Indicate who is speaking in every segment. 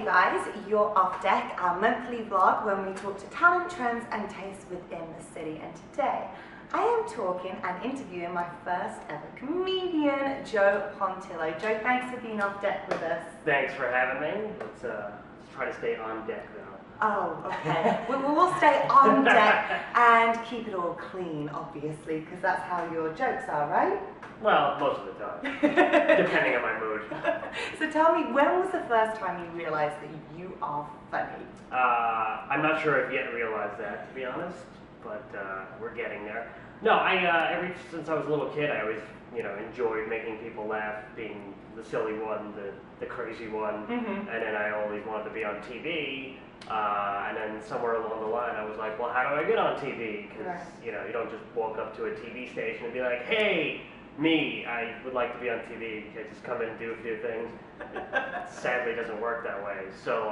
Speaker 1: guys, you're Off Deck, our monthly vlog when we talk to talent, trends and tastes within the city. And today I am talking and interviewing my first ever comedian, Joe Pontillo. Joe, thanks for being off deck with us.
Speaker 2: Thanks for having me. Let's try to stay on deck though.
Speaker 1: Oh, okay. We'll stay on deck and keep it all clean, obviously, because that's how your jokes are, right?
Speaker 2: Well, most of the time, depending on my mood.
Speaker 1: So tell me, when was the first time you realized that you are funny?
Speaker 2: I'm not sure I've yet realized that, to be honest, but we're getting there. No, ever since I was a little kid, I always, enjoyed making people laugh, being the silly one, the crazy one, and then I always wanted to be on TV. And then somewhere along the line, I was like, well, how do I get on TV? Because, you don't just walk up to a TV station and be like, hey, me, I would like to be on TV. I just come in and do a few things. It sadly doesn't work that way. So,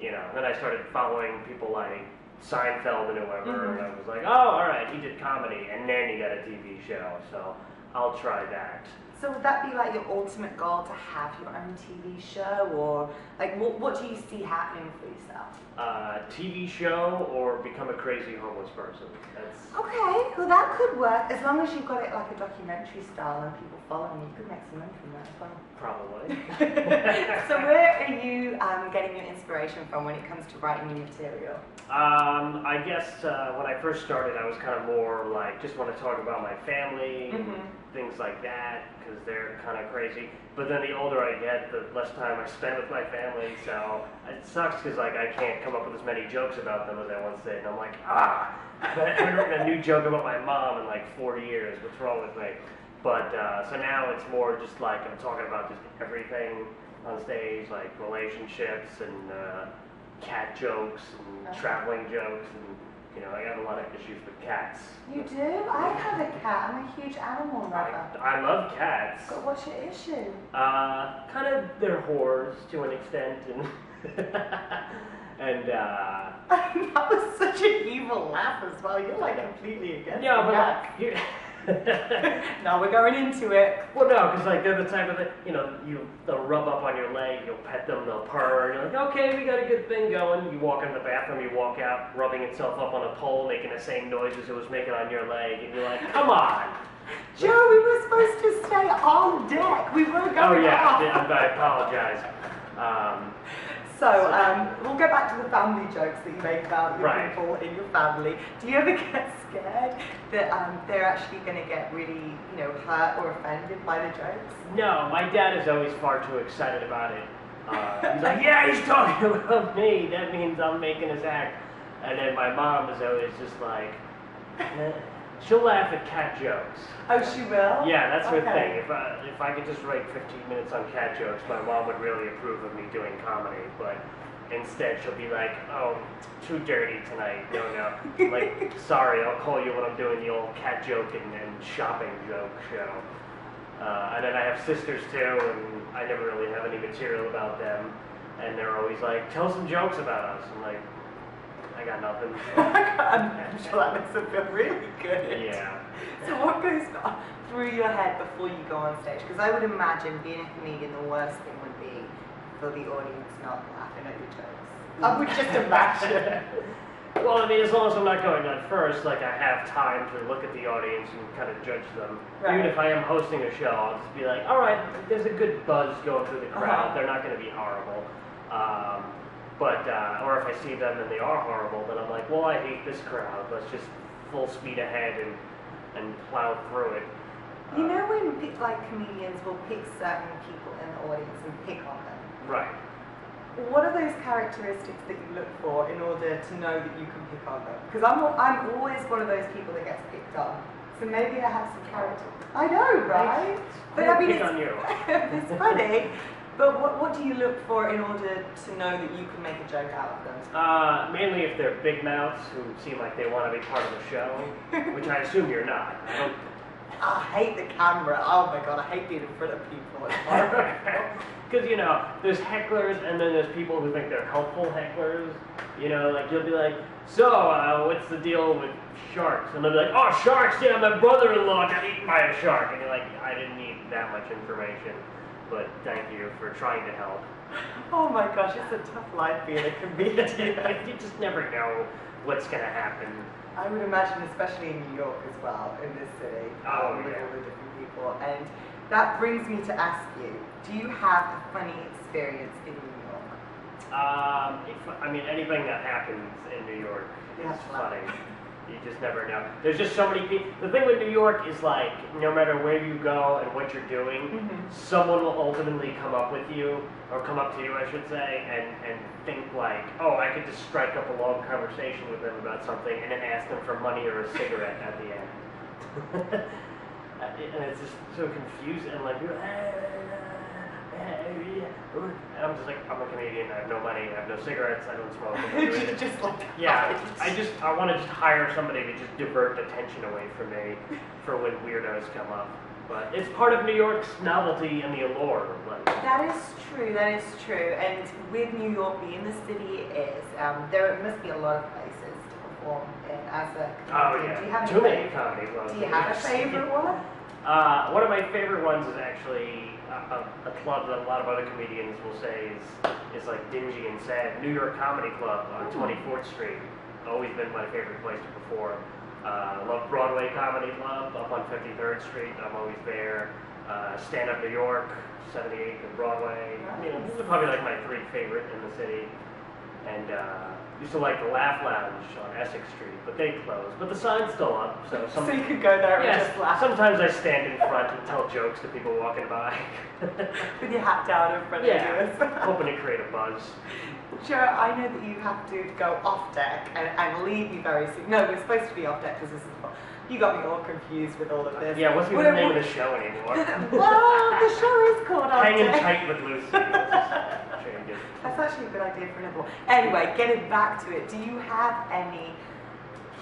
Speaker 2: then I started following people like Seinfeld and whoever, and I was like, oh, all right, he did comedy, and then he got a TV show, so I'll try that.
Speaker 1: So would that be like your ultimate goal, to have your own TV show, or like what do you see happening for yourself?
Speaker 2: TV show or become a crazy homeless person. That's...
Speaker 1: Okay, well that could work, as long as you've got it like a documentary style and people following you. You could make some money from that as well.
Speaker 2: Probably.
Speaker 1: So where are you getting your inspiration from when it comes to writing new material?
Speaker 2: I guess when I first started, I was kind of more like, just want to talk about my family, things like that, because they're kind of crazy. But then the older I get, the less time I spend with my family, so it sucks because like I can't come up with as many jokes about them as I once did, and I'm like, I haven't written a new joke about my mom in like 40 years, what's wrong with me? But, so now it's more just like I'm talking about just everything on stage, like relationships and cat jokes and traveling jokes, and I got a lot of issues with cats.
Speaker 1: You do? I have a cat. I'm a huge animal lover.
Speaker 2: I love cats.
Speaker 1: But what's your issue?
Speaker 2: Kind of they're whores to an extent, and
Speaker 1: that was such an evil laugh as well. You're like completely against cats. No, we're going into it.
Speaker 2: Well, no, because like they're the type of they'll rub up on your leg, you'll pet them, they'll purr, and you're like, okay, we got a good thing going. You walk in the bathroom, you walk out, rubbing itself up on a pole, making the same noises it was making on your leg, and you're like, come on.
Speaker 1: Joe, we were supposed to stay on deck. We were going off.
Speaker 2: I apologize.
Speaker 1: So, we'll get back to the family jokes that you make about your people in your family. Do you ever get scared that they're actually going to get really, hurt or offended by the jokes?
Speaker 2: No, my dad is always far too excited about it. He's like, yeah, he's talking about me. That means I'm making his act. And then my mom is always just like, she'll laugh at cat jokes.
Speaker 1: Oh, she will?
Speaker 2: Yeah, that's her thing. If I could just write 15 minutes on cat jokes, my mom would really approve of me doing comedy. But instead, she'll be like, oh, too dirty tonight. No. Like, sorry, I'll call you when I'm doing the old cat joke and shopping joke show. And then I have sisters too, and I never really have any material about them. And they're always like, tell some jokes about us. I'm like, I got nothing.
Speaker 1: I'm sure that makes them feel really good.
Speaker 2: Yeah.
Speaker 1: So what goes through your head before you go on stage? Because I would imagine being a comedian, the worst thing would be for the audience not laughing at your jokes. I would just imagine.
Speaker 2: Well, I mean, as long as I'm not going on first, like I have time to look at the audience and kind of judge them. Even if I am hosting a show, I'll just be like, all right, there's a good buzz going through the crowd. They're not going to be horrible. Or if I see them and they are horrible, then I'm like, well, I hate this crowd. Let's just full speed ahead and plow through it.
Speaker 1: When comedians will pick certain people in the audience and pick on them.
Speaker 2: Right.
Speaker 1: What are those characteristics that you look for in order to know that you can pick on them? Because I'm always one of those people that gets picked on. So maybe I have some character. I know, right? But I mean, it's funny. But what do you look for in order to know that you can make a joke out of them?
Speaker 2: Mainly if they're big mouths who seem like they want to be part of the show, which I assume you're not.
Speaker 1: I hate the camera. Oh my god, I hate being in front of people. It's horrible.
Speaker 2: Because, there's hecklers and then there's people who think they're helpful hecklers. Like you'll be like, so, what's the deal with sharks? And they'll be like, oh, sharks, yeah, my brother-in-law got eaten by a shark. And you're like, I didn't need that much information. But thank you for trying to help.
Speaker 1: Oh my gosh, it's a tough life being a comedian.
Speaker 2: You just never know what's going to happen.
Speaker 1: I would imagine, especially in New York as well, in this city,
Speaker 2: Oh,
Speaker 1: with
Speaker 2: yeah.
Speaker 1: all the different people. And that brings me to ask you, do you have a funny experience in New York?
Speaker 2: I mean, anything that happens in New York
Speaker 1: Yeah,
Speaker 2: is
Speaker 1: it's funny.
Speaker 2: funny. You just never know. There's just so many people. The thing with New York is like, no matter where you go and what you're doing, someone will ultimately come up with you, or come up to you, I should say, and think like, oh, I could just strike up a long conversation with them about something, and then ask them for money or a cigarette at the end. And it's just so confusing, and like, and I'm just like, I'm a comedian, I have no money, I have no cigarettes, I don't smoke, I don't do anything.
Speaker 1: Just like,
Speaker 2: Yeah, I want to just hire somebody to just divert attention away from me for when weirdos come up. But it's part of New York's novelty and the allure. Like.
Speaker 1: That is true, that is true. And with New York being the city it is, there must be a lot of places to perform in as a comedian.
Speaker 2: Oh yeah,
Speaker 1: Do you have
Speaker 2: too many
Speaker 1: favorite?
Speaker 2: comedy clubs.
Speaker 1: Do you have a favorite one?
Speaker 2: One of my favorite ones is actually a club that a lot of other comedians will say is like dingy and sad. New York Comedy Club on 24th Street. Always been my favorite place to perform. Love Broadway Comedy Club up on 53rd Street. I'm always there. Stand Up New York, 78th and Broadway. You know, these are probably like my three favorite in the city. And used to like the Laugh Lounge on Essex Street, but they closed. But the sign's still up, so
Speaker 1: So you could go there and just laugh.
Speaker 2: Sometimes I stand in front and tell jokes to people walking by.
Speaker 1: With your hat down in front of you.
Speaker 2: Hoping to create a buzz.
Speaker 1: Joe, I know that you have to go off deck and leave me very soon. No, we're supposed to be off deck because this is fun. You got me all confused with all of this.
Speaker 2: Yeah, what's even the name of the show anymore?
Speaker 1: Well, the show is called Off
Speaker 2: Hanging
Speaker 1: Deck.
Speaker 2: Tight with Lucy. Change it.
Speaker 1: That's actually a good idea for another one. Anyway, getting back to it, do you have any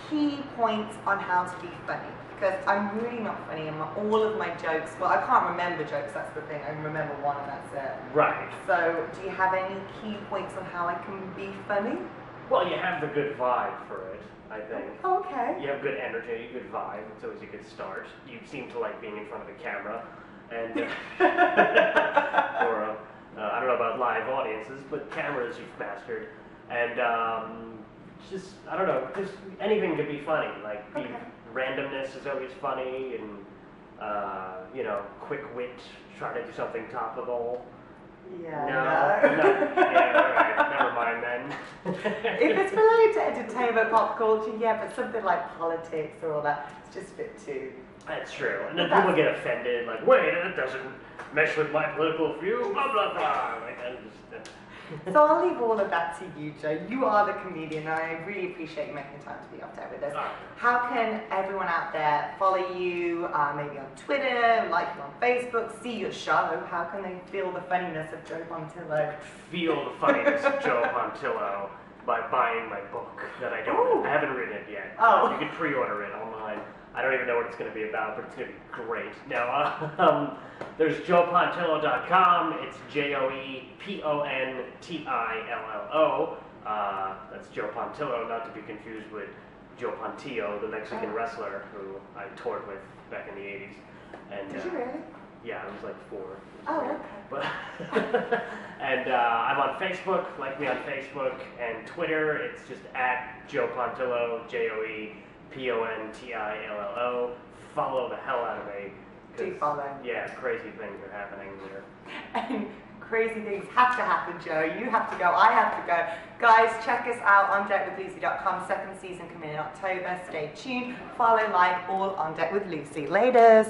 Speaker 1: key points on how to be funny? Because I'm really not funny and all of my jokes, well, I can't remember jokes, that's the thing. I remember one and that's it.
Speaker 2: Right.
Speaker 1: So, do you have any key points on how I can be funny?
Speaker 2: Well, you have the good vibe for it, I think.
Speaker 1: Okay.
Speaker 2: You have good energy, good vibe. It's always a good start. You seem to like being in front of a camera, and or I don't know about live audiences, but cameras you've mastered, and just I don't know, just anything could be funny. Like randomness is always funny, and you know, quick wit, trying to do something topical.
Speaker 1: Yeah.
Speaker 2: No. Yeah, all right. Never mind then.
Speaker 1: If it's related to entertainment, pop culture, yeah, but something like politics or all that, it's just a bit too.
Speaker 2: That's true. And then people get offended, like, wait, that doesn't mesh with my political view, blah, blah, blah. Like, that just,
Speaker 1: So I'll leave all of that to you, Joe. You are the comedian, and I really appreciate you making time to be up there with us. How can everyone out there follow you, maybe on Twitter, like you on Facebook, see your show? How can they feel the funniness of Joe Pontillo?
Speaker 2: feel the funniness of Joe Pontillo by buying my book that I haven't written it yet.
Speaker 1: Oh.
Speaker 2: You can pre-order it online. I don't even know what it's going to be about, but it's going to be great. Now, there's joepontillo.com. It's JoePontillo. That's Joe Pontillo, not to be confused with Joe Pontillo, the Mexican wrestler who I toured with back in the 80s. And,
Speaker 1: Did you really?
Speaker 2: Yeah, I was like 4.
Speaker 1: Oh, okay.
Speaker 2: But and I'm on Facebook, like me on Facebook, and Twitter. It's just at Joe Pontillo, JoePontillo. Follow the hell out of me.
Speaker 1: Do follow.
Speaker 2: Yeah, crazy things are happening there.
Speaker 1: And crazy things have to happen, Joe. You have to go. I have to go. Guys, check us out on deckwithlucy.com. Second season coming in October. Stay tuned. Follow, like, all on Deck with Lucy. Laters.